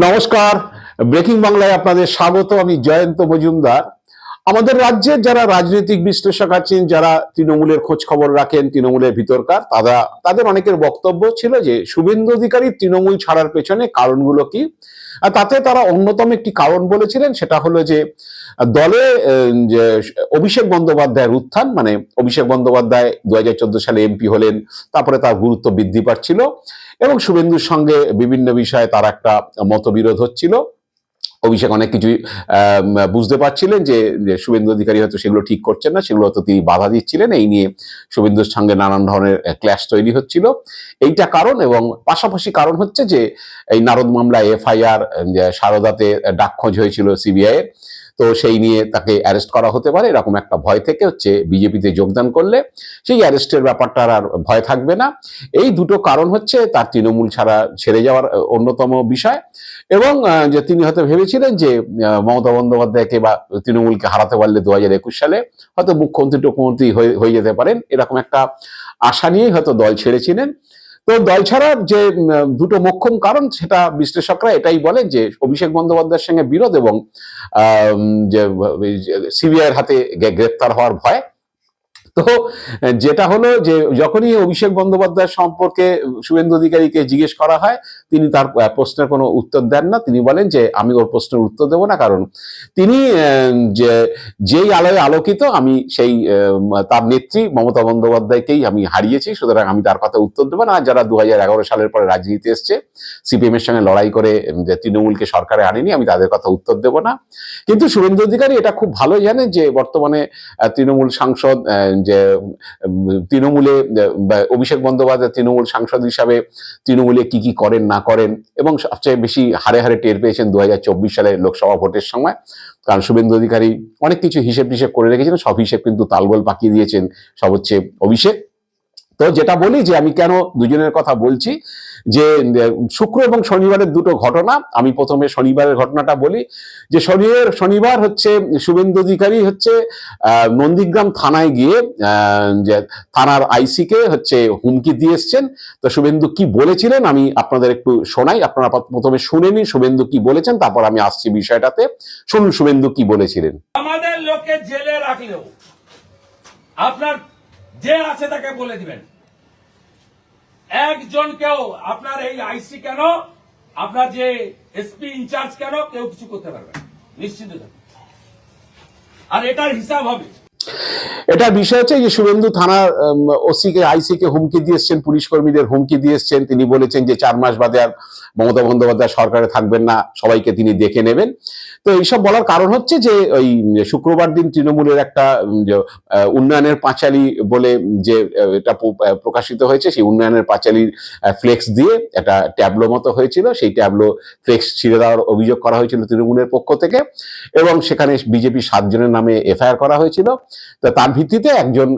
নমস্কার, ব্রেকিং বাংলায় আপনাদের স্বাগত। আমি জয়ন্ত মজুমদার। আমাদের রাজ্যের যারা রাজনৈতিক বিশ্লেষক আছেন, যারা তৃণমূলের খোঁজ খবর রাখেন, তৃণমূলের ভিতরকার, তাদের অনেকের বক্তব্য ছিল যে শুভেন্দু অধিকারী তৃণমূল ছাড়ার পেছনে কারণগুলো কি। আর তাতে তারা অন্যতম একটি কারণ বলেছিলেন, সেটা হলো যে দলে যে অভিষেক বন্দ্যোপাধ্যায়ের উত্থান, মানে অভিষেক বন্দ্যোপাধ্যায় 2014 সালে এমপি হলেন, তারপরে তার গুরুত্ব বৃদ্ধি পাচ্ছিল এবং শুভেন্দুর সঙ্গে বিভিন্ন বিষয়ে তার একটা মতবিরোধ হচ্ছিল। অভিষেক অনেক কিছুই বুঝতে পারছিলেন যে শুভেন্দু অধিকারী হয়তো সেগুলো ঠিক করছেন না, সেগুলো হয়তো তিনি বাধা দিচ্ছিলেন। এই নিয়ে শুভেন্দুর সঙ্গে নানান ধরনের ক্ল্যাশ তৈরি হচ্ছিল। এইটা কারণ, এবং পাশাপাশি কারণ হচ্ছে যে এই নারদ মামলা এফআইআর সারদাতে ডাকখোঁজ হয়েছিল সিবিআই এর, তো সেই নিয়ে তাকে অ্যারেস্ট করা হতে পারে এরকম একটা ভয় থেকে হচ্ছে বিজেপিতে যোগদান করলে সেই অ্যারেস্টের ব্যাপারটার আর ভয় থাকবে না। এই দুটো কারণ হচ্ছে তার তৃণমূল ছেড়ে যাওয়ার অন্যতম বিষয়। এবং যে তিনি হয়তো ভেবেছিলেন যে মমতা বন্দ্যোপাধ্যায়কে বা তৃণমূলকে হারাতে পারলে 2021 সালে হয়তো মুখ্যমন্ত্রী হয়ে যেতে পারেন, এরকম একটা আশা নিয়েই হয়তো দল ছেড়েছিলেন। তো দল ছাড়ার যে দুটো মোক্ষম কারণ, সেটা বিশ্লেষকরা এটাই বলেন যে অভিষেক বন্দ্যোপাধ্যায়ের সঙ্গে বিরোধ এবং যে সিবিআইয়ের হাতে গ্রেপ্তার হওয়ার ভয়। তো যেটা হলো যে যখনই অভিষেক বন্দ্যোপাধ্যায় সম্পর্কে শুভেন্দু অধিকারীকে জিজ্ঞেস করা হয়, তিনি তার প্রশ্নের কোনো উত্তর দেন না। তিনি বলেন যে আমি ওর প্রশ্নের উত্তর দেব না, কারণ তিনি যেই আলোয় আলোকিত, আমি সেই তার নেত্রী মমতা বন্দ্যোপাধ্যায়কেই আমি হারিয়েছি, সুতরাং আমি তার কথা উত্তর দেবো না। যারা 2011 সালের পরে রাজনীতিতে এসছে, সিপিএম এর সঙ্গে লড়াই করে যে তৃণমূলকে সরকারে আনেনি, আমি তাদের কথা উত্তর দেব না। কিন্তু শুভেন্দু অধিকারী এটা খুব ভালো জানেন যে বর্তমানে তৃণমূল সাংসদ, যে তৃণমূলে অভিষেক বন্দ্যোপাধ্যায় তৃণমূল সাংসদ হিসাবে তৃণমূলে কি কি করেন না করেন, এবং সবচেয়ে বেশি হারে হারে টের পেয়েছেন 2024 সালে লোকসভা ভোটের সময়। কারণ শুভেন্দু অধিকারী অনেক কিছু হিসেব টিসেব করে রেখেছিলেন, সব হিসেব কিন্তু তালগোল পাকিয়ে দিয়েছেন সব হচ্ছে অভিষেক। তো যেটা বলি যে আমি কেন দুজনের কথা বলছি, যে শুক্র এবং শনিবারের দুটো ঘটনা। আমি প্রথমে শনিবারের ঘটনাটা বলি, যে শনিবার হচ্ছে শুভেন্দু অধিকারী হচ্ছে নন্দীগ্রাম থানায় গিয়ে যে থানার আইসিকে হচ্ছে হুমকি দিয়ে এসছেন। তো শুভেন্দু কি বলেছিলেন আমি আপনাদের একটু শোনাই, আপনারা প্রথমে শুনে নিন শুভেন্দু কি বলেছেন, তারপর আমি আসছি বিষয়টাতে। শুনুন শুভেন্দু কি বলেছিলেন। আমাদের লোকে জেলে রাখলেও আপনার যে আছে তাকে বলে দিবেন, একজনকেও আপনার এই আইসি কেন, আপনার যে এসপি ইনচার্জ কেন, কেউ কিছু করতে পারবে না, নিশ্চিন্ত থাকুন। আর এটার হিসাব হবে। এটা বিষয় হচ্ছে যে শুভেন্দু থানার ওসিকে আইসিকে হুমকি দিয়েছেন, পুলিশ কর্মীদের হুমকি দিয়েছেন। তিনি বলেছেন যে 4 মাস বাদে আর মমতা বন্দ্যোপাধ্যায় সরকারে থাকবেন না, সবাইকে তিনি দেখে নেবেন। তো এইসব বলার কারণ হচ্ছে যে ওই শুক্রবার দিন তৃণমূলের একটা উন্নয়নের পাঁচালী বলে যে এটা প্রকাশিত হয়েছে, সেই উন্নয়নের পাঁচালীর ফ্লেক্স দিয়ে একটা ট্যাবলো মতো হয়েছিল, সেই ট্যাবলো ফ্লেক্স ছিঁড়ে দেওয়ার অভিযোগ করা হয়েছিল তৃণমূলের পক্ষ থেকে, এবং সেখানে বিজেপি 7 জনের নামে এফআইআর করা হয়েছিল। তো তার ভিত্তিতে একজন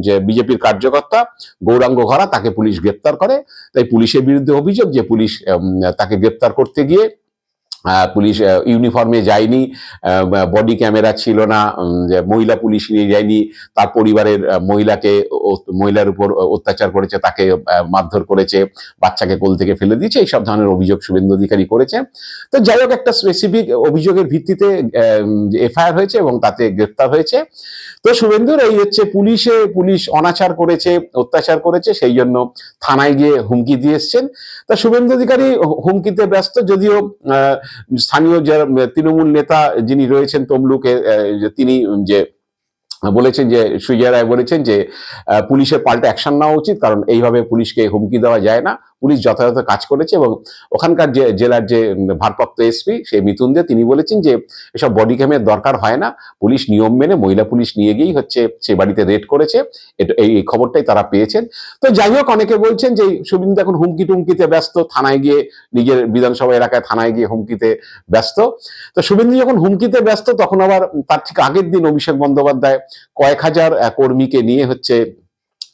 যে বিজেপির কার্যকর্তা গৌরাঙ্গ ঘরা, তাকে পুলিশ গ্রেপ্তার করে। তাই পুলিশের বিরুদ্ধে অভিযোগ যে পুলিশ তাকে গ্রেপ্তার করতে গিয়ে পুলিশ ইউনিফর্মে যায়নি, বডি ক্যামেরা ছিল না, মহিলা পুলিশ নিয়ে যায়নি, তার পরিবারের মহিলার উপর অত্যাচার করেছে, তাকে মারধর করেছে, বাচ্চাকে কোল থেকে ফেলে দিয়েছে, এইসব ধরনের অভিযোগ শুভেন্দু অধিকারী করেছে। তো যাই হোক, একটা স্পেসিফিক অভিযোগের ভিত্তিতে এফআইআর হয়েছে এবং তাতে গ্রেপ্তার হয়েছে। তো শুভেন্দুর এই হচ্ছে পুলিশ অনাচার করেছে, অত্যাচার করেছে, সেই জন্য থানায় গিয়ে হুমকি দিয়ে এসছেন। তা শুভেন্দু অধিকারী হুমকিতে ব্যস্ত, যদিও স্থানীয় যারা তৃণমূল নেতা যিনি রয়েছেন তমলুকে, তিনি যে বলেছেন, যে সুজয় রায় বলেছেন যে পুলিশের পাল্টা অ্যাকশন নেওয়া উচিত, কারণ এইভাবে পুলিশকে হুমকি দেওয়া যায় না। পুলিশ যথাযথ কাজ করেছে। এবং ওখানকার যে জেলার যে ভারপ্রাপ্ত এসপি সেই মিতুন দে, তিনি বলেছেন যে এসব বডি ক্যামের দরকার হয় না, পুলিশ নিয়ম মেনে মহিলা পুলিশ নিয়ে গিয়েই হচ্ছে সে বাড়িতে রেড করেছে, এই খবরটাই তারা পেয়েছেন। তো যাই হোক, অনেকে বলছেন যে শুভেন্দু এখন হুমকি টুমকিতে ব্যস্ত, থানায় গিয়ে নিজের বিধানসভা এলাকায় থানায় গিয়ে হুমকিতে ব্যস্ত। তো শুভেন্দু যখন হুমকিতে ব্যস্ত, তখন আবার তার ঠিক আগের দিন অভিষেক বন্দ্যোপাধ্যায় কয়েক হাজার কর্মীকে নিয়ে হচ্ছে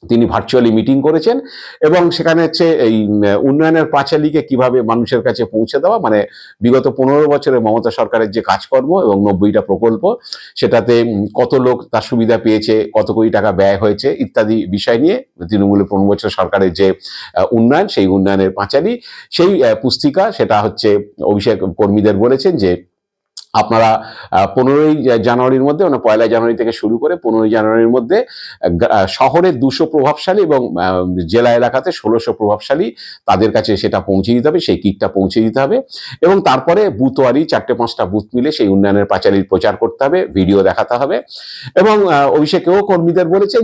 তিনি ভার্চুয়ালি মিটিং করেছেন এবং সেখানে হচ্ছে এই উন্নয়নের পাঁচালীকে কিভাবে মানুষের কাছে পৌঁছে দেওয়া, মানে বিগত 15 বছরে মমতা সরকারের যে কাজকর্ম এবং 90টা প্রকল্প, সেটাতে কত লোক তার সুবিধা পেয়েছে, কত কোটি টাকা ব্যয় হয়েছে ইত্যাদি বিষয় নিয়ে তৃণমূলের 15 বছর সরকারের যে উন্নয়ন, সেই উন্নয়নের পাঁচালী, সেই পুস্তিকা, সেটা হচ্ছে অভিষেক কর্মীদের বলেছেন যে আপনারা 15ই জানুয়ারির মধ্যে, মানে 1লা জানুয়ারি থেকে শুরু করে 15ই জানুয়ারির মধ্যে শহরে 200 প্রভাবশালী এবং জেলা এলাকাতে 1600 প্রভাবশালী, তাদের কাছে সেটা পৌঁছে দিতে হবে, সেই কিটটা পৌঁছে দিতে হবে এবং তারপরে বুথওয়ারি 4-5টা বুথ মিলে সেই উন্নয়নের পাঁচালীর প্রচার করতে হবে, ভিডিও দেখাতে হবে। এবং অভিষেকেও কর্মীদের বলেছেন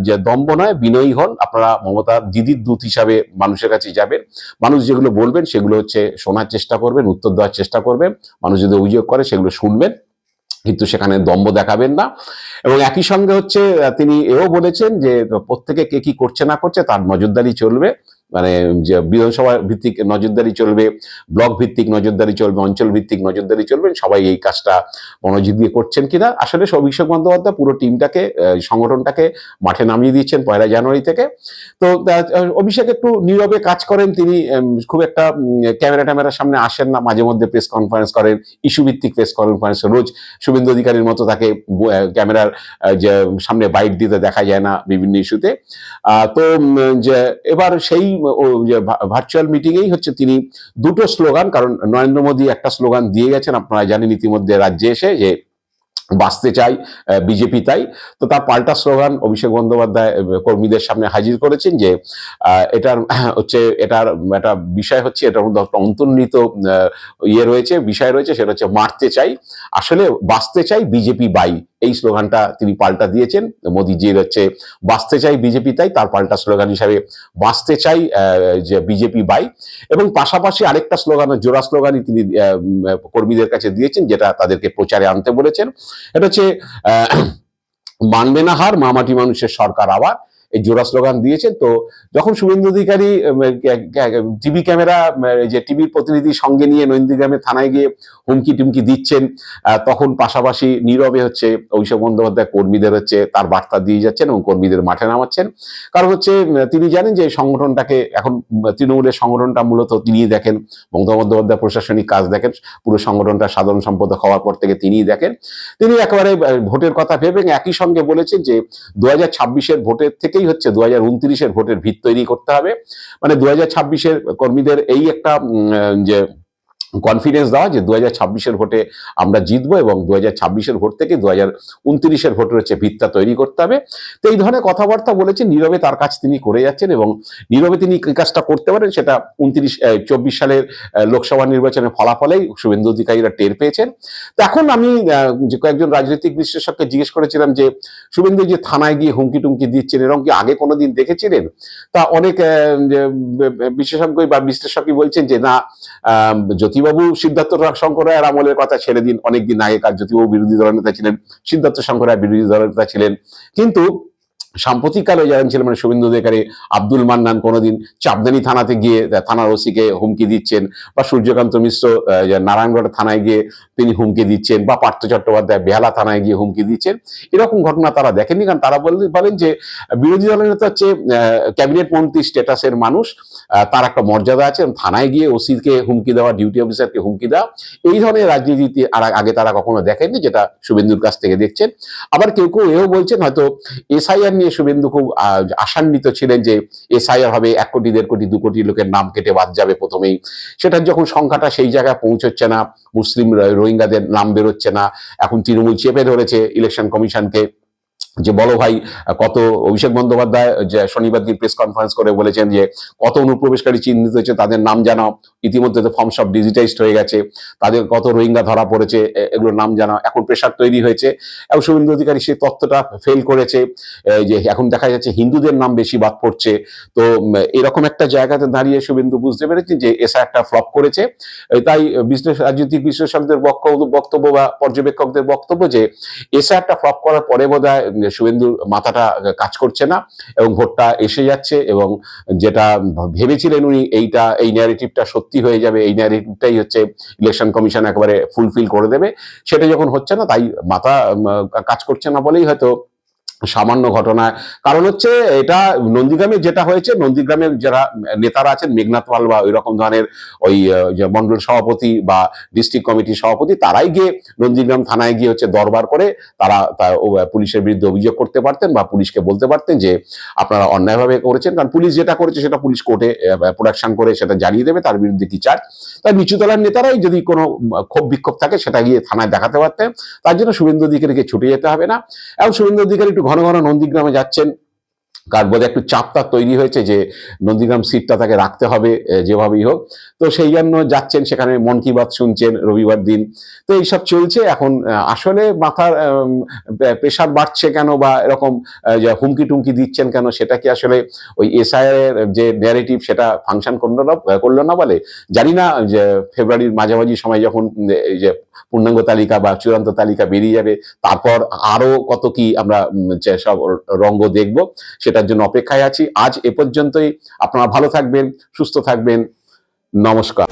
যে দম্ভ নয়, বিনয়ী হন, আপনারা মমতার দিদির দূত হিসাবে মানুষের কাছে যাবেন, মানুষ যেগুলো বলবেন সেগুলো হচ্ছে শোনার চেষ্টা করবেন, উত্তর দেওয়ার চেষ্টা করবেন, মানুষ যদি অভিযোগ করে সেগুলো শুনবেন, কিন্তু সেখানে দম্ভ দেখাবেন না। এবং একই সঙ্গে হচ্ছে তিনি এও বলেছেন যে প্রত্যেকে কে কি করছে না করছে তার নজরদারি চলবে, মানে যে বিধানসভা ভিত্তিক নজরদারি চলবে, ব্লক ভিত্তিক নজরদারি চলবে, অঞ্চল ভিত্তিক নজরদারি চলবে, সবাই এই কাজটা মনোযোগ দিয়ে করছেন কিনা। আসলে অভিষেক বন্দ্যোপাধ্যায় পুরো টিমটাকে, সংগঠনটাকে মাঠে নামিয়ে দিচ্ছেন 1লা জানুয়ারি থেকে। তো অভিষেক একটু নীরবে কাজ করেন, তিনি খুব একটা ক্যামেরার সামনে আসেন না, মাঝে মধ্যে প্রেস কনফারেন্স করেন, ইস্যু ভিত্তিক প্রেস কনফারেন্স, রোজ শুভেন্দু অধিকারীর মতো তাকে ক্যামেরার যে সামনে বাইট দিতে দেখা যায় না বিভিন্ন ইস্যুতে। তো যে এবার সেই ভার্চুয়াল মিটিংয়েই হচ্ছে তিনি দুটো স্লোগান, কারণ নরেন্দ্র মোদী একটা স্লোগান দিয়ে গেছেন আপনারা জানেন ইতিমধ্যে রাজ্যে এসে, যে বাঁচতে চাই বিজেপি তাই, তো তার পাল্টা স্লোগান অভিষেক বন্দ্যোপাধ্যায় কর্মীদের সামনে হাজির করেছেন যে এটার হচ্ছে, এটার একটা বিষয় হচ্ছে, এটার মধ্যে একটা অন্তর্নিহিত বিষয় রয়েছে, সেটা হচ্ছে মারতে চাই, আসলে বাঁচতে চাই বিজেপি বাই, এই স্লোগানটা তিনি পাল্টা দিয়েছেন। মোদীজির হচ্ছে বাঁচতে চাই বিজেপি তাই, তার পাল্টা স্লোগান হিসাবে বাঁচতে চাই যে বিজেপি বাই। এবং পাশাপাশি আরেকটা স্লোগান, জোড়া স্লোগানই তিনি কর্মীদের কাছে দিয়েছেন, যেটা তাদেরকে প্রচারে আনতে বলেছেন, এটা হচ্ছে মানবে না হার, মামাটি মানুষের সরকার আবার, এই জোড়া স্লোগান দিয়েছেন। তো যখন শুভেন্দু অধিকারী টিভি ক্যামেরা, যে টিভির প্রতিনিধি সঙ্গে নিয়ে নন্দীগ্রামে থানায় গিয়ে হুমকি টুমকি দিচ্ছেন, তখন পাশাপাশি নীরবে হচ্ছে অভিষেক বন্দ্যোপাধ্যায় কর্মীদের হচ্ছে তার বার্তা দিয়ে যাচ্ছেন এবং কর্মীদের মাঠে নামাচ্ছেন। কারণ হচ্ছে তিনি জানেন যে সংগঠনটাকে এখন, তৃণমূলের সংগঠনটা মূলত তিনিই দেখেন, মমতা বন্দ্যোপাধ্যায় প্রশাসনিক কাজ দেখেন, পুরো সংগঠনটা সাধারণ সম্পাদক হওয়ার পর থেকে তিনিই দেখেন। তিনি একেবারে ভোটের কথা ভেবে একই সঙ্গে বলেছেন যে 2026-এর ভোটের থেকেই হচ্ছে 2029-এর ভোটের ভিত তৈরি করতে হবে, মানে 2026-এর কর্মীদের এই একটা যে কনফিডেন্স দেওয়া যে 2026-এর ভোটে আমরা জিতবো এবং 2026-এর ভোট থেকে 2029-এর ভোটের হচ্ছে ভিতটা তৈরি করতে হবে। তো এই ধরনের কথাবার্তা বলেছেন, নীরবে তার কাজ তিনি করে যাচ্ছেন এবং নীরবে তিনি এই কাজটা করতে পারেন, সেটা 24 সালের লোকসভা নির্বাচনের ফলাফলেই শুভেন্দু অধিকারীরা টের পেয়েছেন। তো এখন আমি যে কয়েকজন রাজনৈতিক বিশ্লেষককে জিজ্ঞেস করেছিলাম যে শুভেন্দু যে থানায় গিয়ে হুমকি টুমকি দিচ্ছেন, এরকম কি আগে কোনোদিন দেখেছিলেন? তা অনেক বিশেষজ্ঞ বা বিশ্লেষকই বলছেন যে না, জ্যোতিবাবু সিদ্ধার্থ শঙ্কর রায়ের আমলের কথা ছেড়ে দিন, অনেকদিন আগেকার জ্যোতিবাবু বিরোধী দলনেতা ছিলেন, সিদ্ধার্থ শঙ্কর রায় বিরোধী দলনেতা ছিলেন, কিন্তু সাম্প্রতিককালে যারা ছিলেন মানে শুভেন্দু অধিকারী, আব্দুল মান্নান কোনোদিন চাপদানি থানাতে গিয়ে থানার ওসিকে হুমকি দিচ্ছেন, বা সূর্যকান্ত মিশ্র নারায়ণগড় থানায় গিয়ে তিনি হুমকি দিচ্ছেন, বা পার্থ চট্টোপাধ্যায় বেহালা থানায় গিয়ে হুমকি দিচ্ছেন, এরকম ঘটনা তারা দেখেননি। কারণ তারা বলেন যে বিরোধী দলের নেতা হচ্ছে ক্যাবিনেট মন্ত্রী স্ট্যাটাসের মানুষ, তার একটা মর্যাদা আছে, থানায় গিয়ে ওসিকে হুমকি দেওয়া, ডিউটি অফিসারকে হুমকি দেওয়া, এই ধরনের রাজনীতি আগে তারা কখনো দেখেননি, যেটা শুভেন্দুর কাছ থেকে দেখছেন। আবার কেউ কেউ এও বলছেন হয়তো এসআইআর নিয়ে শুভেন্দু খুব আশান্বিত ছিলেন যে এসআইআর হবে, 1 কোটি 1.5 কোটি 2 কোটি লোকের নাম কেটে বাদ যাবে প্রথমেই, সেটার যখন সংখ্যাটা সেই জায়গায় পৌঁছচ্ছে না, মুসলিম রোহিঙ্গাদের নাম বেরোচ্ছে না, এখন তৃণমূল চেপে ধরেছে ইলেকশন কমিশনকে যে বলো ভাই, কত অভিষেক বন্দ্যোপাধ্যায় যে শনিবার দিন প্রেস কনফারেন্স করে বলেছেন যে কত অনুপ্রবেশকারী চিহ্নিত হয়েছে, তাদের নাম জানাও, ইতিমধ্যে তো ফর্ম সব ডিজিটাইজড হয়ে গেছে, তাদের কত রোহিঙ্গা ধরা পড়েছে এগুলোর নাম জানাও, এখন প্রেশার তৈরি হয়েছে। এবং শুভেন্দু অধিকারী সেই তথ্যটা ফেল করেছে, যে এখন দেখা যাচ্ছে হিন্দুদের নাম বেশি বাদ পড়ছে। তো এরকম একটা জায়গাতে দাঁড়িয়ে শুভেন্দু বুঝতে পেরেছেন যে এসা একটা ফ্লপ করেছে। তাই রাজনৈতিক বিশ্লেষকদের বক্তব্য বা পর্যবেক্ষকদের বক্তব্য যে এসা একটা ফ্লপ করার পরে বোধহয় শুভেন্দুর মাথাটা কাজ করছে না এবং ভোটটা এসে যাচ্ছে, এবং যেটা ভেবেছিলেন উনি এই ন্যারেটিভটা সত্যি হয়ে যাবে, এই ন্যারেটিভটাই হচ্ছে ইলেকশন কমিশন একেবারে ফুলফিল করে দেবে, সেটা যখন হচ্ছে না, তাই মাথা কাজ করছে না বলেই হয়তো সামান্য ঘটনা। কারণ হচ্ছে এটা নন্দীগ্রামে যেটা হয়েছে, নন্দীগ্রামের যারা নেতারা আছেন, মেঘনাথ পাল বা ওই রকম ধরনের ওই যে মন্ডল সভাপতি বা ডিস্ট্রিক্ট কমিটির সভাপতি, তারাই গিয়ে নন্দীগ্রাম থানায় গিয়ে হচ্ছে দরবার করে পুলিশের বিরুদ্ধে অভিযোগ করতে পারতেন বা পুলিশকে বলতে পারতেন যে আপনারা অন্যায়ভাবে করেছেন। কারণ পুলিশ যেটা করেছে সেটা পুলিশ কোর্টে প্রোডাকশন করে সেটা জানিয়ে দেবে তার বিরুদ্ধে কি চার্জ। তাই নিচুতলার নেতারাই যদি কোনো ক্ষোভ বিক্ষোভ থাকে সেটা গিয়ে থানায় দেখাতে পারতেন। তার জন্য শুভেন্দু অধিকারীকে ছুটে যেতে হবে না। এবং শুভেন্দু অধিকারী একটু ঘন ঘন নন্দীগ্রামে যাচ্ছেন, কার বোধহয় একটু চাপ তার তৈরি হয়েছে যে নন্দীগ্রাম সিটটা তাকে রাখতে হবে যেভাবেই হোক। তো সেই জন্য যাচ্ছেন, সেখানে মন কি বাত শুনছেন রবিবার দিন। তো এইসব চলছে এখন। আসলে মাথার প্রেশার বাড়ছে কেন বা এরকম যে হুমকি টুমকি দিচ্ছেন কেন, সেটা কি আসলে ওই এসআইআর এর যে ন্যারেটিভ সেটা ফাংশন করলো না বলে জানি না। যে ফেব্রুয়ারির মাঝামাঝি সময় যখন এই যে পূর্ণাঙ্গ তালিকা বা চূড়ান্ত তালিকা বেরিয়ে যাবে, তারপর আরো কত কি আমরা সব রঙ্গ দেখব, সেটার জন্য অপেক্ষায় আছি। আজ এ পর্যন্তই। আপনারা ভালো থাকবেন, সুস্থ থাকবেন। নমস্কার।